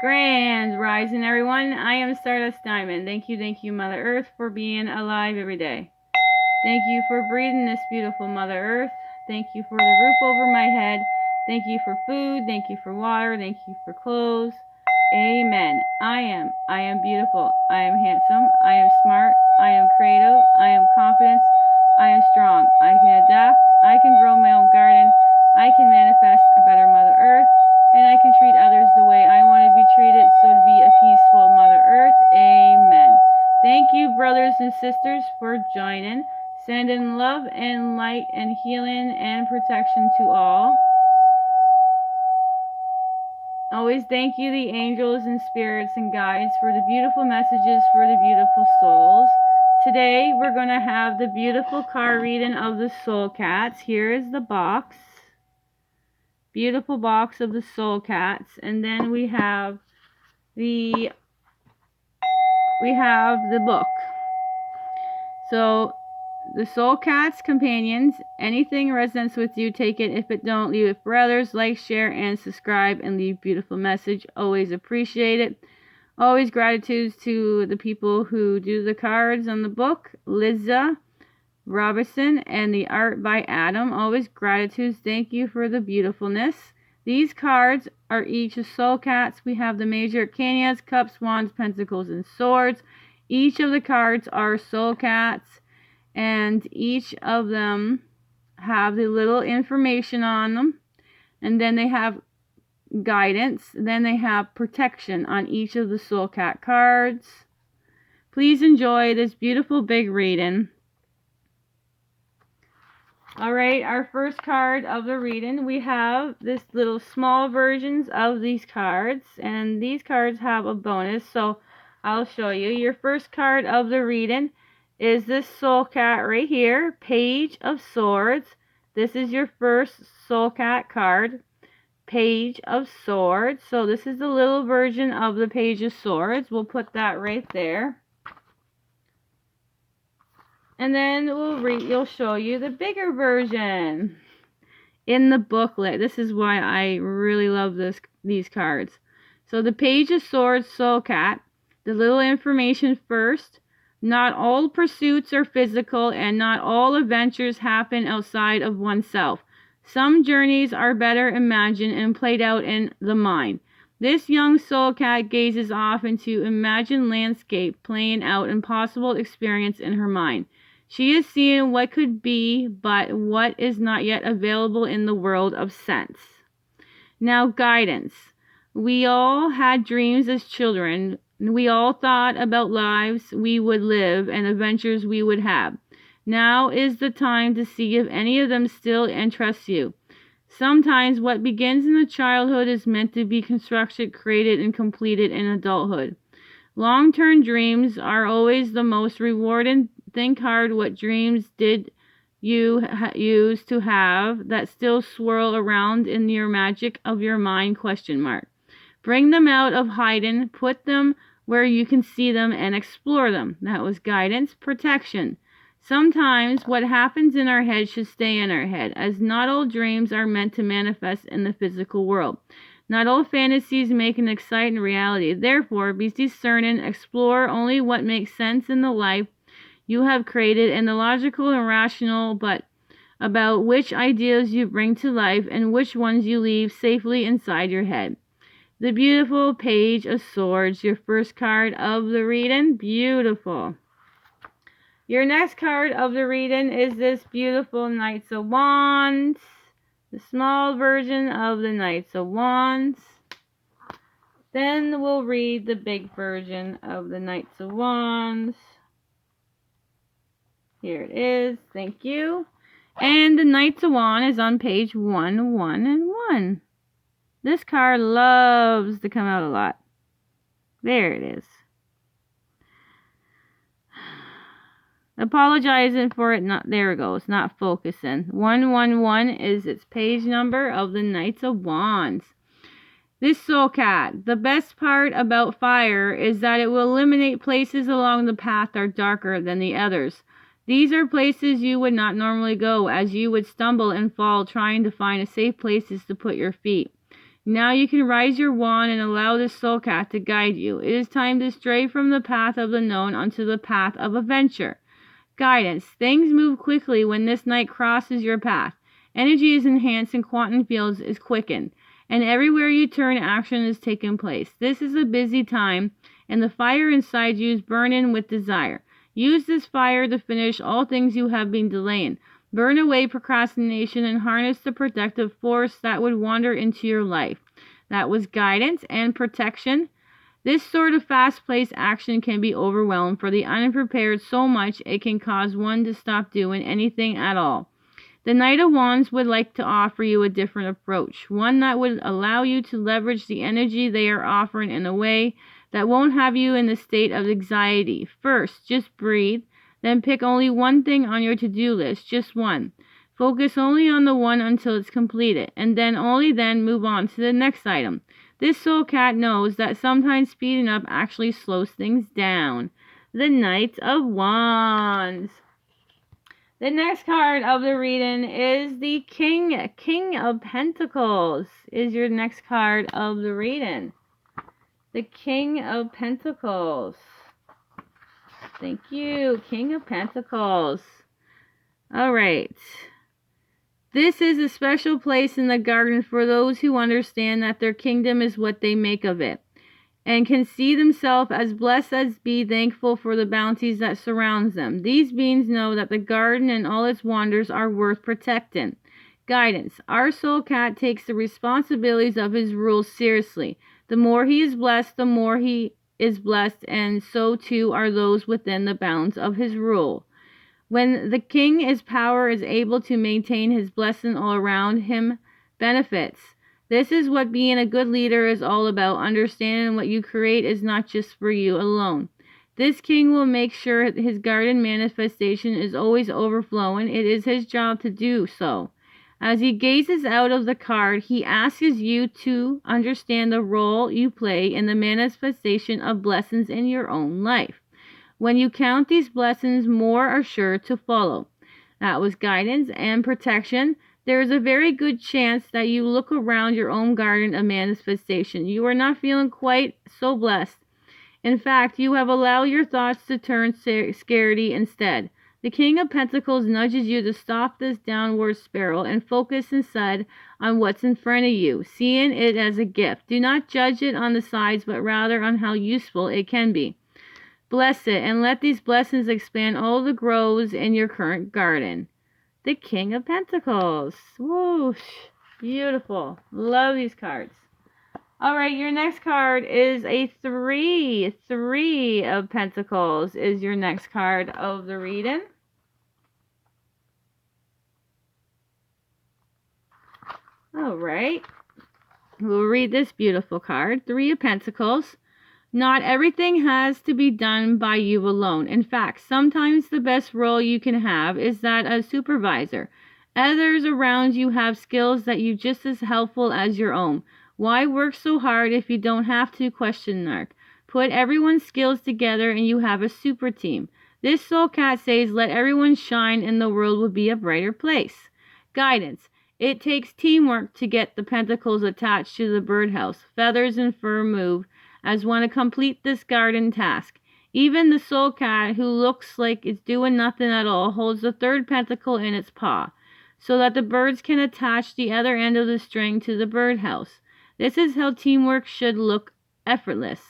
Grand rising, everyone. I am Stardust Diamond. Thank you, Mother Earth, for being alive every day. Thank you for breathing this beautiful Mother Earth. Thank you for the roof over my head. Thank you for food. Thank you for water. Thank you for clothes. Amen. I am beautiful. I am handsome. I am smart. I am creative. I am confident. I am strong. I can adapt. I can grow my own garden. I can manifest a better Mother Earth. And I can treat others the way I want to be treated, so to be a peaceful Mother Earth. Amen. Thank you, brothers and sisters, for joining. Sending love and light and healing and protection to all. Always thank you, the angels and spirits and guides, for the beautiful messages for the beautiful souls. Today, we're going to have the beautiful card reading of the Soul Cats. Here is the box. Beautiful box of the Soul Cats. And then we have the book. So, the Soul Cats companions, anything resonates with you, take it. If it don't, leave it for others. Like, share, and subscribe, and leave beautiful message. Always appreciate it. Always gratitude to the people who do the cards on the book. Liza Robertson, and the art by Adam. Always gratitude. Thank you for the beautifulness. These cards are each of Soul Cats. We have the major arcanas, cups, wands, pentacles, and swords. Each of the cards are Soul Cats. And each of them have the little information on them. And then they have guidance. Then they have protection on each of the Soul Cat cards. Please enjoy this beautiful big reading. Alright, our first card of the reading. We have this little small versions of these cards. And these cards have a bonus. So I'll show you. Your first card of the reading is this Soul Cat right here, Page of Swords. This is your first Soul Cat card, Page of Swords. So this is the little version of the Page of Swords. We'll put that right there. And then you'll show you the bigger version in the booklet. This is why I really love these cards. So the Page of Swords Soul Cat, the little information first. Not all pursuits are physical, and not all adventures happen outside of oneself. Some journeys are better imagined and played out in the mind. This young Soul Cat gazes off into imagined landscape, playing out impossible experience in her mind. She is seeing what could be, but what is not yet available in the world of sense. Now, guidance. We all had dreams as children. We all thought about lives we would live and adventures we would have. Now is the time to see if any of them still interest you. Sometimes what begins in the childhood is meant to be constructed, created, and completed in adulthood. Long-term dreams are always the most rewarding. Think hard, what dreams did you used to have that still swirl around in your magic of your mind? ? Bring them out of hiding, put them where you can see them and explore them. That was guidance. Protection. Sometimes what happens in our head should stay in our head, as not all dreams are meant to manifest in the physical world. Not all fantasies make an exciting reality. Therefore, be discerning, explore only what makes sense in the life you have created, and the logical and rational, but about which ideas you bring to life and which ones you leave safely inside your head. The beautiful Page of Swords, your first card of the reading. Beautiful. Your next card of the reading is this beautiful Knights of Wands. The small version of the Knights of Wands. Then we'll read the big version of the Knights of Wands. Here it is. Thank you. And the Knights of Wands is on page 1, 1, and 1. This card loves to come out a lot. There it is. Apologizing for it not, there it goes, not focusing. 111 is its page number of the Knights of Wands. This Soul Cat, the best part about fire is that it will illuminate places along the path that are darker than the others. These are places you would not normally go, as you would stumble and fall trying to find a safe places to put your feet. Now you can raise your wand and allow this soul cat to guide you. It is time to stray from the path of the known onto the path of adventure. Guidance. Things move quickly when this knight crosses your path. Energy is enhanced and quantum fields is quickened. And everywhere you turn, action is taking place. This is a busy time, and the fire inside you is burning with desire. Use this fire to finish all things you have been delaying. Burn away procrastination and harness the protective force that would wander into your life. That was guidance and protection. This sort of fast-paced action can be overwhelming for the unprepared so much it can cause one to stop doing anything at all. The Knight of Wands would like to offer you a different approach, one that would allow you to leverage the energy they are offering in a way that won't have you in a state of anxiety. First, just breathe, then pick only one thing on your to-do list, just one. Focus only on the one until it's completed, and then only then move on to the next item. This soul cat knows that sometimes speeding up actually slows things down. The Knight of Wands. The next card of the reading is the King. King of Pentacles is your next card of the reading. The King of Pentacles. Thank you, King of Pentacles. All right. This is a special place in the garden for those who understand that their kingdom is what they make of it, and can see themselves as blessed as be thankful for the bounties that surrounds them. These beings know that the garden and all its wonders are worth protecting. Guidance. Our soul cat takes the responsibilities of his rules seriously. The more he is blessed, the more he is blessed, and so too are those within the bounds of his rule. When the king is power is able to maintain his blessing all around him benefits. This is what being a good leader is all about. Understanding what you create is not just for you alone. This king will make sure his garden manifestation is always overflowing. It is his job to do so. As he gazes out of the card, he asks you to understand the role you play in the manifestation of blessings in your own life. When you count these blessings, more are sure to follow. That was guidance and protection. There is a very good chance that you look around your own garden of manifestation. You are not feeling quite so blessed. In fact, you have allowed your thoughts to turn scarcity instead. The King of Pentacles nudges you to stop this downward spiral and focus instead on what's in front of you, seeing it as a gift. Do not judge it on the sides, but rather on how useful it can be. Bless it, and let these blessings expand all the grows in your current garden. The King of Pentacles. Whoosh. Beautiful. Love these cards. All right, your next card is a 3. 3 of Pentacles is your next card of the reading. All right. We'll read this beautiful card. 3 of Pentacles. Not everything has to be done by you alone. In fact, sometimes the best role you can have is that of supervisor. Others around you have skills that you just as helpful as your own. Why work so hard if you don't have to? Question mark. Put everyone's skills together and you have a super team. This soul cat says, let everyone shine and the world will be a brighter place. Guidance. It takes teamwork to get the pentacles attached to the birdhouse. Feathers and fur move as one to complete this garden task. Even the soul cat, who looks like it's doing nothing at all, holds the third pentacle in its paw, so that the birds can attach the other end of the string to the birdhouse. This is how teamwork should look, effortless.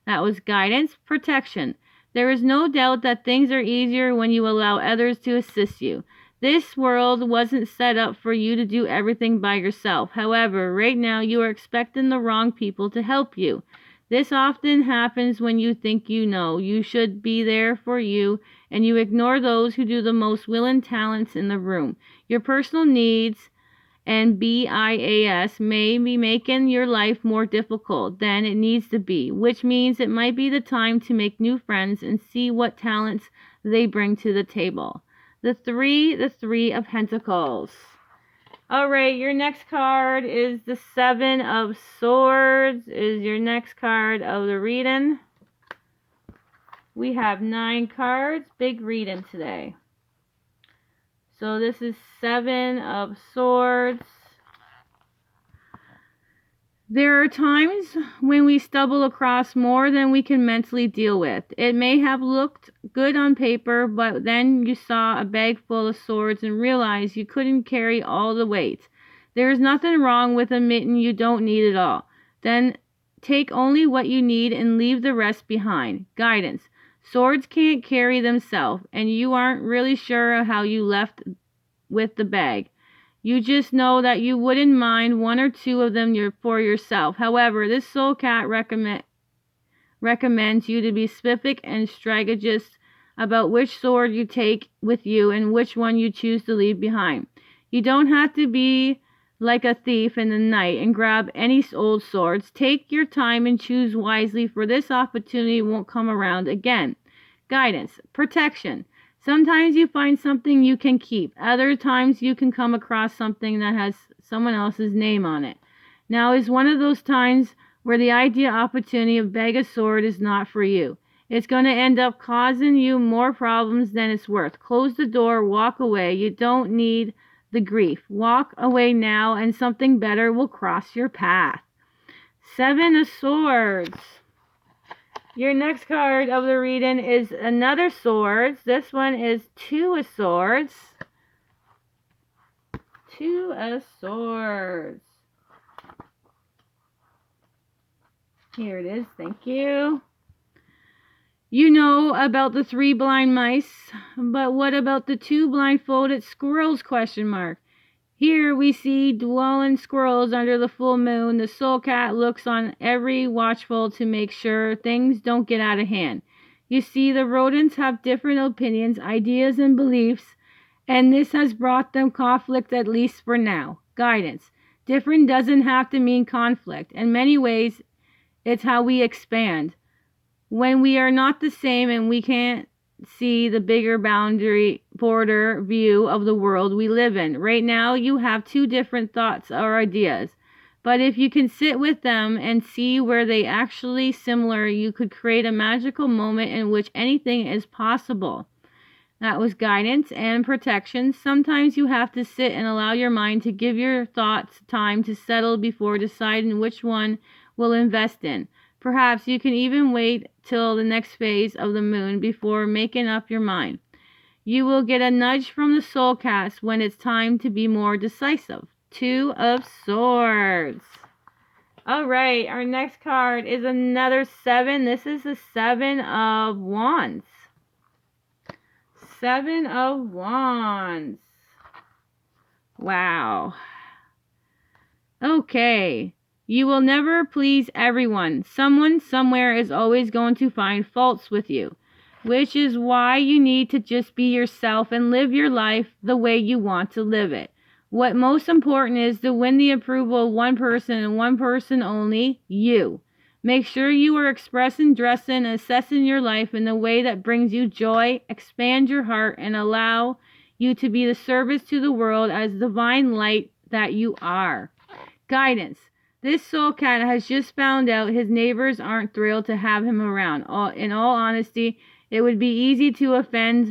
That was guidance, protection. There is no doubt that things are easier when you allow others to assist you. This world wasn't set up for you to do everything by yourself. However, right now you are expecting the wrong people to help you. This often happens when you think you know you should be there for you, and you ignore those who do the most willing talents in the room. Your personal needs and BIAS may be making your life more difficult than it needs to be, which means it might be the time to make new friends and see what talents they bring to the table. The 3 of Pentacles. All right, your next card is the 7 of Swords, is your next card of the reading. We have 9 cards, big reading today. So this is 7 of Swords. There are times when we stumble across more than we can mentally deal with. It may have looked good on paper, but then you saw a bag full of swords and realized you couldn't carry all the weight. There is nothing wrong with admitting you don't need it all. Then take only what you need and leave the rest behind. Guidance. Swords can't carry themselves, and you aren't really sure how you left with the bag. You just know that you wouldn't mind one or two of them for yourself. However, this soul cat recommends you to be specific and strategious about which sword you take with you and which one you choose to leave behind. You don't have to be like a thief in the night and grab any old swords. Take your time and choose wisely, for this opportunity won't come around again. Guidance. Protection. Sometimes you find something you can keep. Other times you can come across something that has someone else's name on it. Now is one of those times where the opportunity of bag a sword is not for you. It's going to end up causing you more problems than it's worth. Close the door, walk away. You don't need the grief. Walk away now and something better will cross your path. 7 of Swords. Your next card of the reading is another swords. This one is 2 of Swords. 2 of Swords. Here it is. Thank you. You know about the 3 blind mice, but what about the 2 blindfolded squirrels? ? Here we see dwelling squirrels under the full moon. The soul cat looks on every watchful to make sure things don't get out of hand. You see, the rodents have different opinions, ideas, and beliefs, and this has brought them conflict, at least for now. Guidance. Different doesn't have to mean conflict. In many ways, it's how we expand. When we are not the same and we can't see the bigger border view of the world we live in. Right now, you have 2 different thoughts or ideas. But if you can sit with them and see where they actually similar, you could create a magical moment in which anything is possible. That was guidance and protection. Sometimes you have to sit and allow your mind to give your thoughts time to settle before deciding which one will invest in. Perhaps you can even wait till the next phase of the moon before making up your mind. You will get a nudge from the soul cast when it's time to be more decisive. 2 of Swords. All right, our next card is another 7. This is the 7 of Wands. 7 of Wands. Wow. Okay. You will never please everyone. Someone somewhere is always going to find faults with you, which is why you need to just be yourself and live your life the way you want to live it. What most important is to win the approval of one person and one person only, you. Make sure you are expressing, dressing, and assessing your life in the way that brings you joy, expand your heart, and allow you to be the service to the world as divine light that you are. Guidance. This soul cat has just found out his neighbors aren't thrilled to have him around. In all honesty, it would be easy to offend